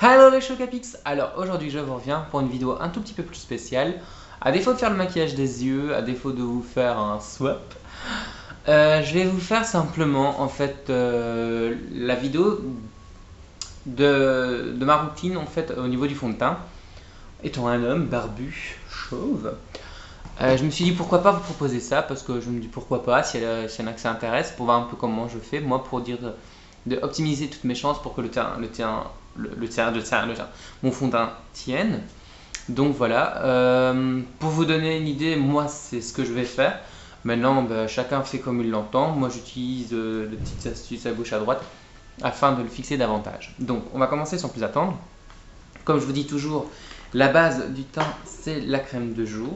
Hello les Chocapix. Alors aujourd'hui je vous reviens pour une vidéo un tout petit peu plus spéciale. À défaut de faire le maquillage des yeux, à défaut de vous faire un swap, je vais vous faire simplement en fait la vidéo de ma routine en fait au niveau du fond de teint. Étant un homme barbu, chauve, je me suis dit pourquoi pas vous proposer ça, parce que je me dis pourquoi pas si y en a que ça intéresse, pour voir un peu comment je fais moi pour dire de optimiser toutes mes chances pour que mon fond de teint tienne. Donc voilà, pour vous donner une idée, moi c'est ce que je vais faire. Maintenant, chacun fait comme il l'entend. Moi j'utilise des petites astuces à gauche à droite afin de le fixer davantage. Donc on va commencer sans plus attendre. Comme je vous dis toujours, la base du teint c'est la crème de jour.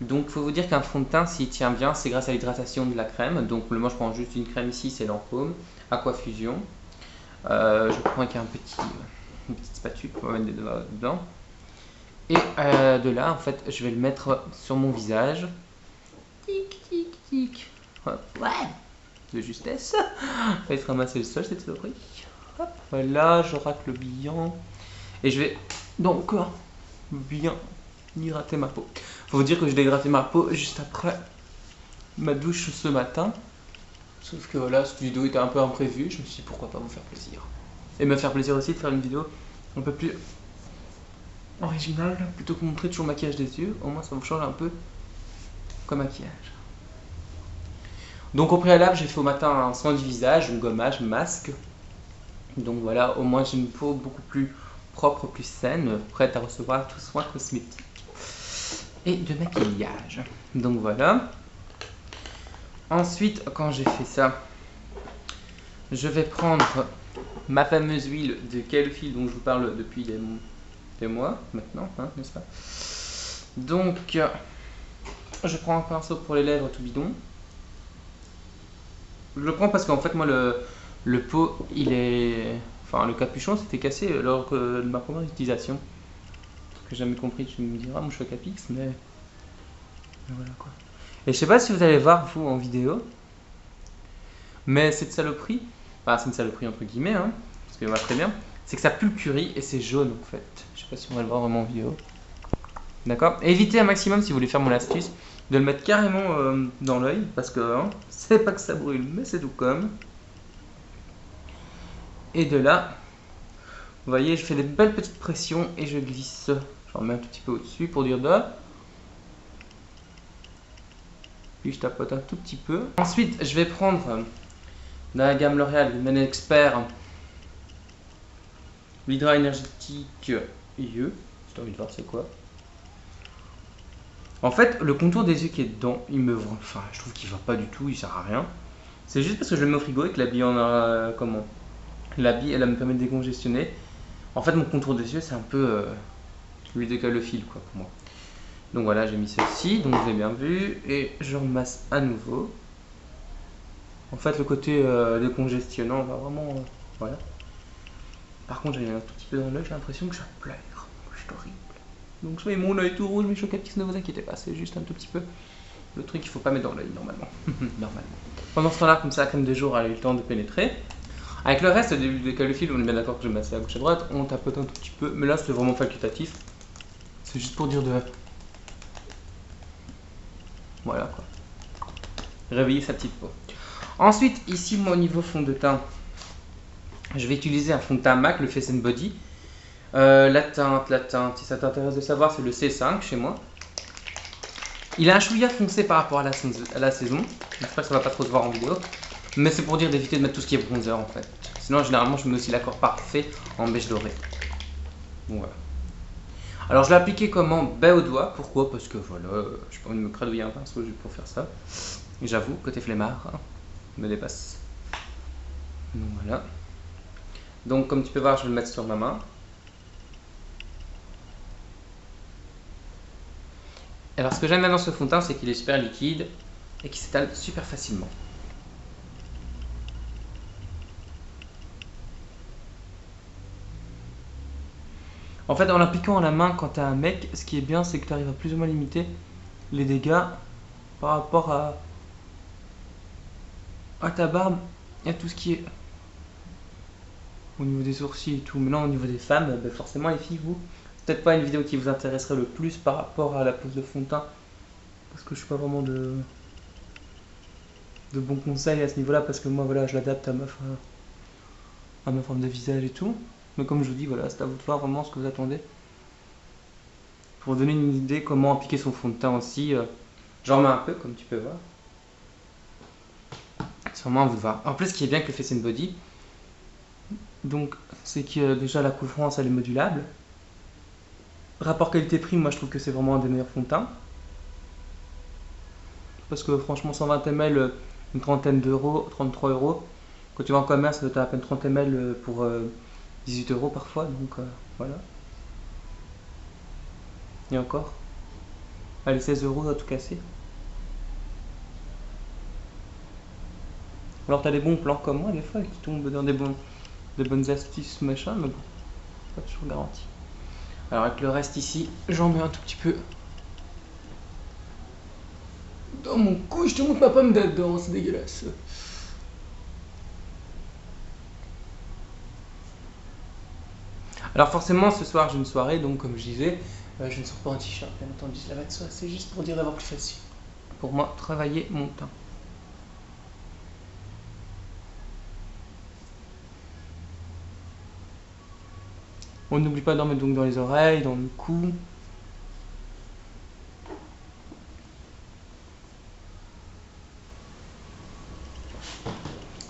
Donc il faut vous dire qu'un fond de teint, s'il tient bien, c'est grâce à l'hydratation de la crème. Donc moi je prends juste une crème ici, c'est Lancôme Aquafusion. Je prends avec une petite spatule pour mettre des doigts dedans. Et de là, en fait, je vais le mettre sur mon visage. Tic, tic, tic. Hop, ouais, de justesse. Il faut ramasser le sol, cette saloperie. Hop, voilà, je racle bien. Et je vais donc bien hydrater ma peau. Faut vous dire que je vais hydrater ma peau juste après ma douche ce matin. Sauf que voilà, cette vidéo était un peu imprévue. Je me suis dit pourquoi pas vous faire plaisir. Et me faire plaisir aussi de faire une vidéo un peu plus originale plutôt que montrer toujours le maquillage des yeux. Au moins ça vous change un peu comme maquillage. Donc au préalable, j'ai fait au matin un soin du visage, un gommage, masque. Donc voilà, au moins j'ai une peau beaucoup plus propre, plus saine, prête à recevoir tout soin cosmétique et de maquillage. Donc voilà. Ensuite, quand j'ai fait ça, je vais prendre ma fameuse huile de Calofil dont je vous parle depuis des mois maintenant, hein, n'est-ce pas? Donc, je prends un pinceau pour les lèvres tout bidon. Je le prends parce qu'en fait, moi, le pot, il est... Enfin, le capuchon s'était cassé lors de ma première utilisation. Ce que j'ai jamais compris, tu me diras, mon Chocapix, mais voilà quoi. Et je sais pas si vous allez voir, vous, en vidéo, mais cette saloperie, enfin, c'est une saloperie entre guillemets, hein, parce qu'elle va très bien, c'est que ça pue le curry et c'est jaune en fait. Je sais pas si on va le voir vraiment en vidéo. D'accord? Évitez un maximum, si vous voulez faire mon astuce, de le mettre carrément dans l'œil, parce que hein, c'est pas que ça brûle, mais c'est tout comme. Et de là, vous voyez, je fais des belles petites pressions et je glisse. J'en mets un tout petit peu au-dessus pour dire de. Puis je tapote un tout petit peu. Ensuite, je vais prendre dans la gamme L'Oréal, le Men Expert, l'Hydra énergétique IE. Si t'as envie de voir c'est quoi. En fait, le contour des yeux qui est dedans, il me vend. Enfin, je trouve qu'il va pas du tout, il sert à rien. C'est juste parce que je le mets au frigo et que la bille en a. Comment? La bille, elle me permet de décongestionner. En fait, mon contour des yeux, c'est un peu l'huile de Calofil, quoi, pour moi. Donc voilà, j'ai mis ceci, donc vous avez bien vu. Et je remasse à nouveau. En fait, le côté décongestionnant va vraiment. Voilà. Par contre, j'ai un tout petit peu dans l'œil, j'ai l'impression que ça pleure. C'est horrible. Donc, soyez mon œil tout rouge, mes Chocapix, ne vous inquiétez pas, c'est juste un tout petit peu le truc qu'il faut pas mettre dans l'œil normalement. Normalement. Pendant ce temps-là, comme ça, la crème de jour a eu le temps de pénétrer. Avec le reste des Calofil, on est bien d'accord que je vais masser à gauche à droite, on tapote un tout petit peu, mais là c'est vraiment facultatif. C'est juste pour dire de. Voilà quoi. Réveiller sa petite peau. Ensuite, ici, moi au niveau fond de teint, je vais utiliser un fond de teint MAC, le Face and Body. La teinte, si ça t'intéresse de savoir, c'est le C5 chez moi. Il a un chouïa foncé par rapport à la saison. J'espère que ça va pas trop se voir en vidéo. Mais c'est pour dire d'éviter de mettre tout ce qui est bronzer en fait. Sinon, généralement, je mets aussi l'accord parfait en beige doré. Bon, voilà. Alors, je l'ai appliqué comment? Au doigt. Pourquoi? Parce que voilà, je n'ai pas envie de me cradouiller un pinceau juste pour faire ça. J'avoue, côté flemmard, hein, me dépasse. Donc voilà. Donc, comme tu peux voir, je vais le mettre sur ma main. Alors, ce que j'aime bien dans ce fond de teint, c'est qu'il est super liquide et qu'il s'étale super facilement. En fait, en l'appliquant à la main quand t'as un mec, ce qui est bien, c'est que tu arrives à plus ou moins limiter les dégâts par rapport à ta barbe et à tout ce qui est au niveau des sourcils et tout. Maintenant, au niveau des femmes, ben forcément, les filles, vous, c'est peut-être pas une vidéo qui vous intéresserait le plus par rapport à la pose de fond de teint. Parce que je suis pas vraiment de bons conseils à ce niveau-là. Parce que moi, voilà, je l'adapte à ma forme de visage et tout. Mais comme je vous dis, voilà, c'est à vous de voir vraiment ce que vous attendez. Pour vous donner une idée comment appliquer son fond de teint aussi, j'en mets un peu, comme tu peux voir. C'est vraiment à vous de voir. En plus, ce qui est bien avec le Face and Body, donc, c'est que déjà la couvrance elle est modulable. Rapport qualité-prix, moi je trouve que c'est vraiment un des meilleurs fonds de teint. Parce que franchement, 120 ml, une trentaine d'euros, 33 euros. Quand tu vas en commerce, tu as à peine 30 ml pour 18 euros parfois. Donc voilà. Et encore. Allez, 16 euros à tout casser. Alors, tu as des bons plans comme moi, des fois, qui tombent dans des bonnes astuces, machin, mais bon, pas toujours garanti. Alors, avec le reste ici, j'en mets un tout petit peu dans mon cou. Je te montre ma pomme dedans, c'est dégueulasse. Alors forcément, ce soir j'ai une soirée, donc comme je disais, je ne sors pas en t-shirt, bien entendu, je la vais de ça, c'est juste pour dire d'avoir plus facile. Pour moi, travailler mon teint. On n'oublie pas d'en mettre donc dans les oreilles, dans le cou.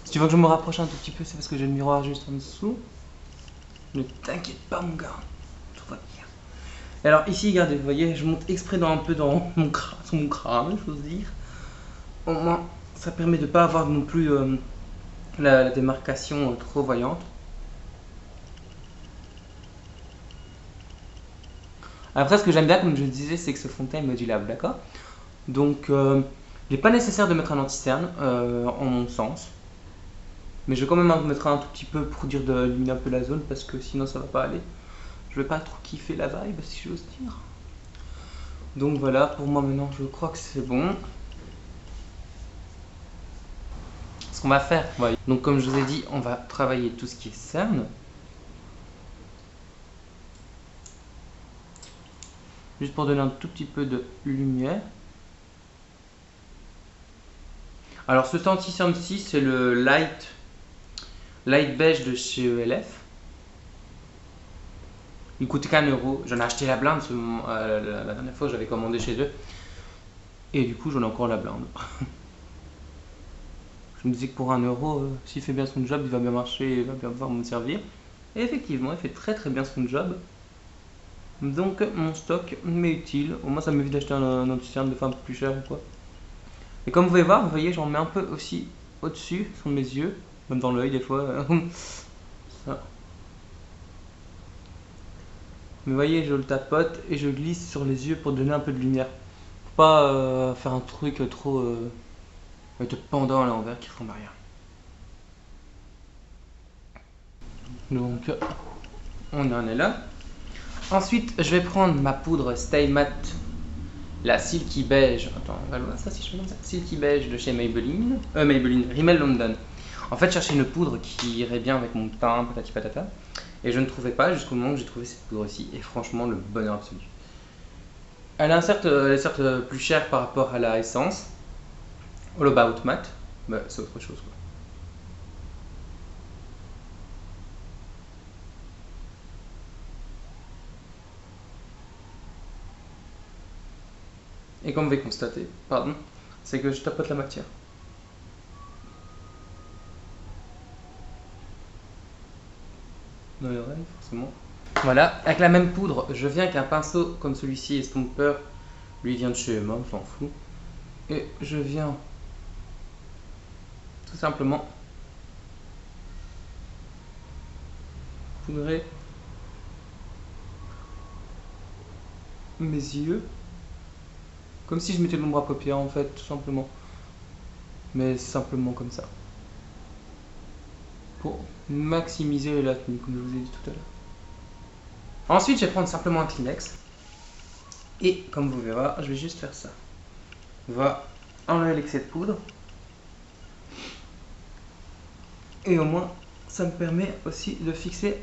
Si tu veux que je me rapproche un tout petit peu, c'est parce que j'ai le miroir juste en dessous. Ne t'inquiète pas mon gars, tout va bien. Et alors ici, regardez, vous voyez, je monte exprès un peu dans mon crâne, sur mon crâne, j'ose dire. Au moins, ça permet de ne pas avoir non plus la démarcation trop voyante. Après, ce que j'aime bien, comme je le disais, c'est que ce fond de teint est modulable, d'accord? Donc, il n'est pas nécessaire de mettre un anti-cerne, en mon sens. Mais je vais quand même en mettre un tout petit peu pour dire d'éliminer un peu la zone, parce que sinon ça va pas aller. Je vais pas trop kiffer la vibe, si j'ose dire. Donc voilà, pour moi maintenant, je crois que c'est bon. Ce qu'on va faire, voilà. Donc comme je vous ai dit, on va travailler tout ce qui est cerne. Juste pour donner un tout petit peu de lumière. Alors ce anti-cerne-ci, c'est le Light Beige de chez ELF. Il coûtait qu'un euro. J'en ai acheté la blinde la dernière fois, j'avais commandé chez eux. Et du coup, j'en ai encore la blinde. Je me disais que pour un euro, s'il fait bien son job, il va bien marcher, il va bien pouvoir me servir. Et effectivement, il fait très très bien son job. Donc mon stock m'est utile. Au moins ça m'évite d'acheter un anti-cerne de fois un peu plus cher ou quoi. Et comme vous pouvez voir, vous voyez, j'en mets un peu aussi au-dessus, sur mes yeux, même dans l'œil des fois. Ça. Mais vous voyez, je le tapote et je glisse sur les yeux pour donner un peu de lumière. Faut pas faire un truc trop avec de pendant à l'envers qui ressemble à rien. Donc on en est là. Ensuite, je vais prendre ma poudre Stay Matte, la Silky Beige. Attends, on va voir ça si je fais comme ça. Silky Beige de chez Maybelline. Rimmel London. En fait, je cherchais une poudre qui irait bien avec mon teint, patati patata. Et je ne trouvais pas jusqu'au moment où j'ai trouvé cette poudre-ci. Et franchement, le bonheur absolu. Elle est certes plus chère par rapport à la Essence All About Matte. Bah, c'est autre chose quoi. Et comme vous pouvez constater, pardon, c'est que je tapote la matière. Dans les oreilles, forcément. Voilà, avec la même poudre, je viens avec un pinceau comme celui-ci, Estomper, lui vient de chez Emma, on s'en fout. Et je viens tout simplement poudrer mes yeux, comme si je mettais de l'ombre à paupières en fait, tout simplement. Mais simplement comme ça. Pour maximiser la tenue, comme je vous ai dit tout à l'heure. Ensuite, je vais prendre simplement un Kleenex. Et comme vous verrez, je vais juste faire ça. On va enlever l'excès de poudre. Et au moins, ça me permet aussi de fixer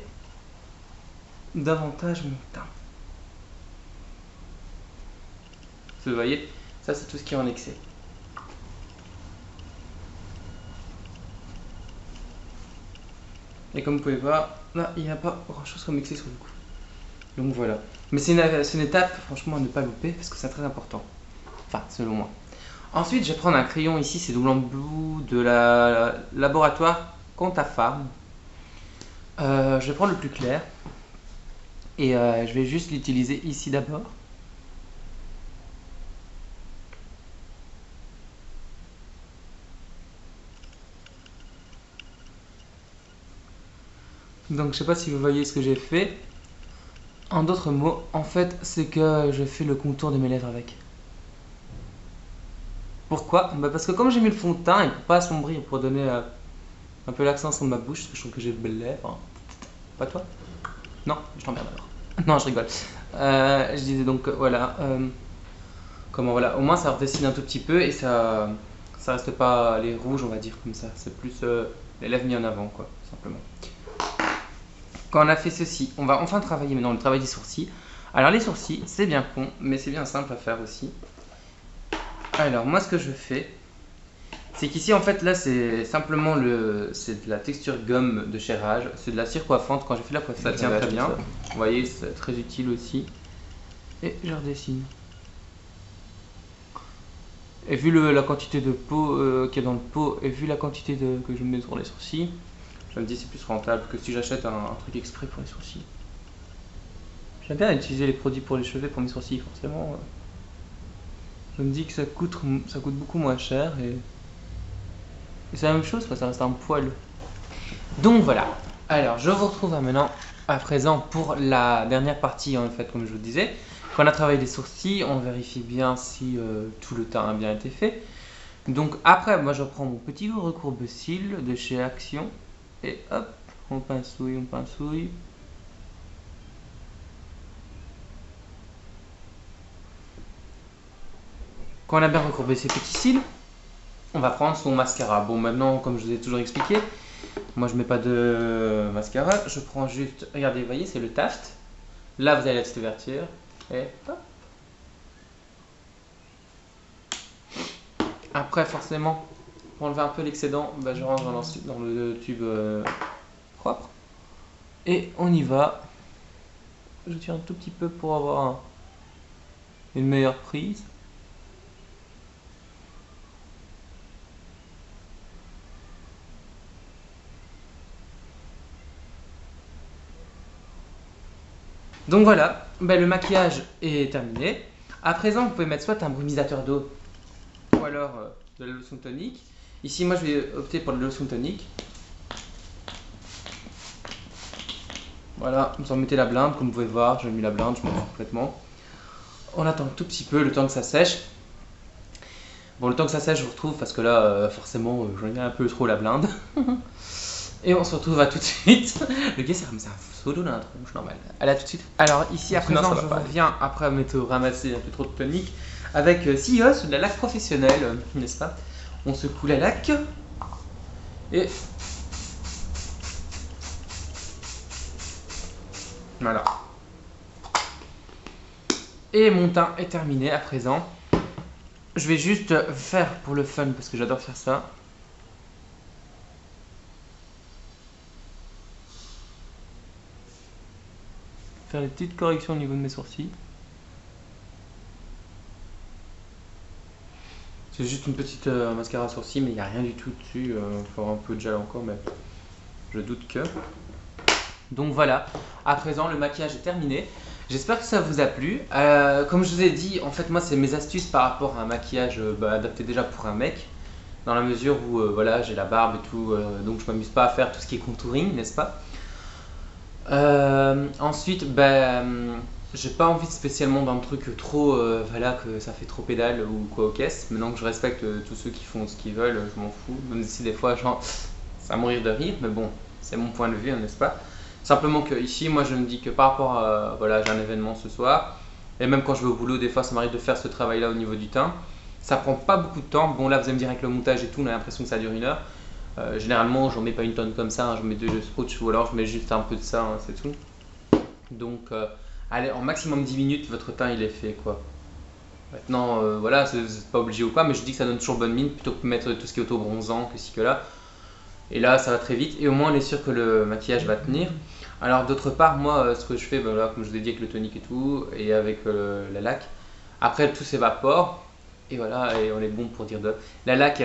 davantage mon teint. Vous voyez, ça c'est tout ce qui est en excès. Et comme vous pouvez voir, là il n'y a pas grand chose comme excès sur le cou. Donc voilà. Mais c'est une étape franchement à ne pas louper parce que c'est très important. Enfin, selon moi. Ensuite, je vais prendre un crayon ici, c'est Double Blue de la laboratoire Contafarm. Je vais prendre le plus clair. Et je vais juste l'utiliser ici d'abord. Donc je sais pas si vous voyez ce que j'ai fait. En d'autres mots, en fait, c'est que je fais le contour de mes lèvres avec. Pourquoi? Bah parce que comme j'ai mis le fond de teint, et pour pas assombrir, pour donner un peu l'accent sur ma bouche, parce que je trouve que j'ai de belles lèvres. Pas toi? Non, je t'emmerde alors. Non, je rigole. Je disais donc, voilà. Comment voilà, au moins ça redessine un tout petit peu et ça reste pas les rouges, on va dire comme ça. C'est plus les lèvres mis en avant, quoi, simplement. Quand on a fait ceci, on va enfin travailler maintenant le travail des sourcils. Alors les sourcils, c'est bien con, mais c'est bien simple à faire aussi. Alors moi ce que je fais, c'est qu'ici en fait là c'est simplement c'est de la texture gomme de chez Rage, c'est de la cire coiffante. Quand j'ai fait la coiffe, ça tient très bien. Vous voyez, c'est très utile aussi. Et je redessine. Et vu la quantité de peau qu'il y a dans le pot, et vu la quantité que je mets sur les sourcils, je me dis c'est plus rentable que si j'achète un truc exprès pour les sourcils. J'aime bien utiliser les produits pour les cheveux pour mes sourcils, forcément. Je me dis que ça coûte beaucoup moins cher et c'est la même chose, ça reste un poil. Donc voilà. Alors je vous retrouve maintenant à présent pour la dernière partie en fait, comme je vous disais. Quand on a travaillé les sourcils, on vérifie bien si tout le teint a bien été fait. Donc après, moi je prends mon petit recourbe-cils de chez Action et hop, on pincouille, on pincouille. Quand on a bien recourbé ses petits cils, on va prendre son mascara. Bon, maintenant, comme je vous ai toujours expliqué, moi je mets pas de mascara, je prends juste, regardez, vous voyez, c'est le Taft. Là, vous avez la petite ouverture et hop. Après, forcément, pour enlever un peu l'excédent, bah, je range dans le tube propre. Et on y va. Je tire un tout petit peu pour avoir une meilleure prise. Donc voilà, bah, le maquillage est terminé. À présent, vous pouvez mettre soit un brumisateur d'eau ou alors de la lotion tonique. Ici, moi, je vais opter pour la lotion tonique. Voilà, vous en mettez la blinde, comme vous pouvez voir, j'ai mis la blinde, je m'en fous complètement. On attend un tout petit peu, le temps que ça sèche. Bon, le temps que ça sèche, je vous retrouve parce que là, forcément, j'en ai un peu trop la blinde. Et on se retrouve à tout de suite. Le gars, c'est un solo dans la tronche, normal. Allez, à tout de suite. Alors, ici, à présent, je reviens après m'être ramassé un peu trop de tonique avec Sios, de la laque professionnelle, n'est-ce pas? On secoue la laque. Et voilà. Et mon teint est terminé à présent. Je vais juste faire pour le fun parce que j'adore faire ça. Faire les petites corrections au niveau de mes sourcils. C'est juste une petite mascara sourcil, mais il n'y a rien du tout dessus. Il faut avoir un peu de gel encore, mais je doute que. Donc voilà, à présent le maquillage est terminé. J'espère que ça vous a plu. Comme je vous ai dit, en fait moi c'est mes astuces par rapport à un maquillage adapté déjà pour un mec. Dans la mesure où voilà, j'ai la barbe et tout, donc je m'amuse pas à faire tout ce qui est contouring, n'est-ce pas? Ensuite, j'ai pas envie de spécialement d'un truc trop, voilà, que ça fait trop pédale ou quoi aux caisses. Maintenant que je respecte tous ceux qui font ce qu'ils veulent, je m'en fous. Même si des fois, genre, ça va mourir de rire, mais bon, c'est mon point de vue, n'est-ce pas? Simplement que ici, moi je me dis que par rapport à, voilà, j'ai un événement ce soir, et même quand je vais au boulot, des fois ça m'arrive de faire ce travail-là au niveau du teint. Ça prend pas beaucoup de temps. Bon, là vous allez me dire avec le montage et tout, on a l'impression que ça dure 1 heure. Généralement, j'en mets pas une tonne comme ça, hein, je mets 2 sprouts ou alors je mets juste un peu de ça, hein, c'est tout. Donc, allez, en maximum 10 minutes, votre teint il est fait quoi. Maintenant, voilà, c'est pas obligé ou pas, mais je dis que ça donne toujours bonne mine plutôt que mettre tout ce qui est auto-bronzant, que ci que là. Et là, ça va très vite et au moins on est sûr que le maquillage va tenir. Alors, d'autre part, moi, ce que je fais, ben, voilà, comme je vous ai dit avec le tonique et tout, et avec la laque, après tout s'évapore et voilà, et on est bon pour dire de. La laque,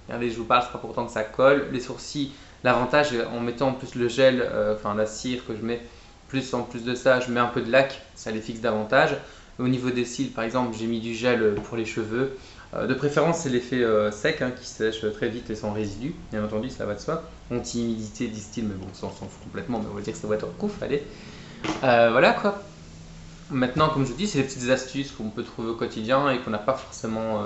regardez, je vous parle, c'est pas pour autant que ça colle. Les sourcils, l'avantage en mettant en plus le gel, enfin la cire que je mets, plus en plus de ça, je mets un peu de laque, ça les fixe davantage. Au niveau des cils, par exemple, j'ai mis du gel pour les cheveux. De préférence, c'est l'effet sec qui sèche très vite et sans résidus. Bien entendu, ça va de soi. Anti-humidité, disent-ils, mais bon, ça on s'en fout complètement, mais on va dire que ça va être un coup, allez. Voilà quoi. Maintenant, comme je vous dis, c'est des petites astuces qu'on peut trouver au quotidien et qu'on n'a pas forcément.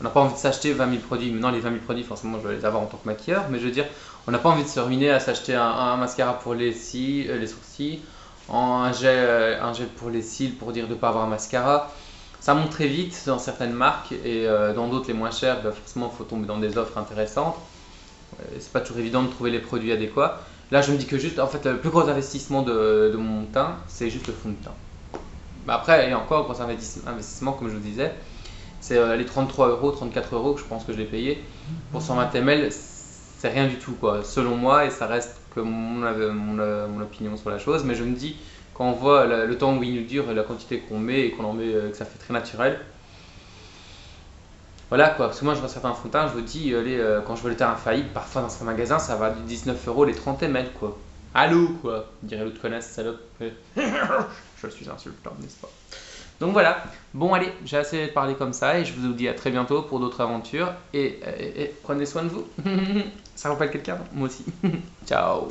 On n'a pas envie de s'acheter 20 000 produits. Maintenant, les 20 000 produits, forcément, je vais les avoir en tant que maquilleur. Mais je veux dire, on n'a pas envie de se ruiner à s'acheter un mascara pour les sourcils, un gel pour les cils pour dire de ne pas avoir un mascara. Ça monte très vite dans certaines marques et dans d'autres, les moins chères, bah, forcément, il faut tomber dans des offres intéressantes. C'est pas toujours évident de trouver les produits adéquats. Là, je me dis que juste, en fait, le plus gros investissement de mon teint, c'est juste le fond de teint. Bah après, et encore, gros investissement, comme je vous disais, c'est les 33 euros, 34 euros que je pense que je l'ai payé. Pour 120 ml, c'est rien du tout, quoi, selon moi, et ça reste que mon opinion sur la chose. Mais je me dis, quand on voit le temps où il nous dure, la quantité qu'on met et qu'on en met, que ça fait très naturel, voilà quoi. Parce que moi, je vois certains fonds de teint, je vous dis, quand je vois le teint infaillible, parfois dans certains magasins, ça va du 19 euros les 30 ml, quoi. Allô, quoi, dirait l'autre connasse, salope. Je suis insultant, n'est-ce pas? Donc voilà, bon allez, j'ai assez parlé comme ça et je vous dis à très bientôt pour d'autres aventures et prenez soin de vous. Ça rappelle quelqu'un? Moi aussi. Ciao.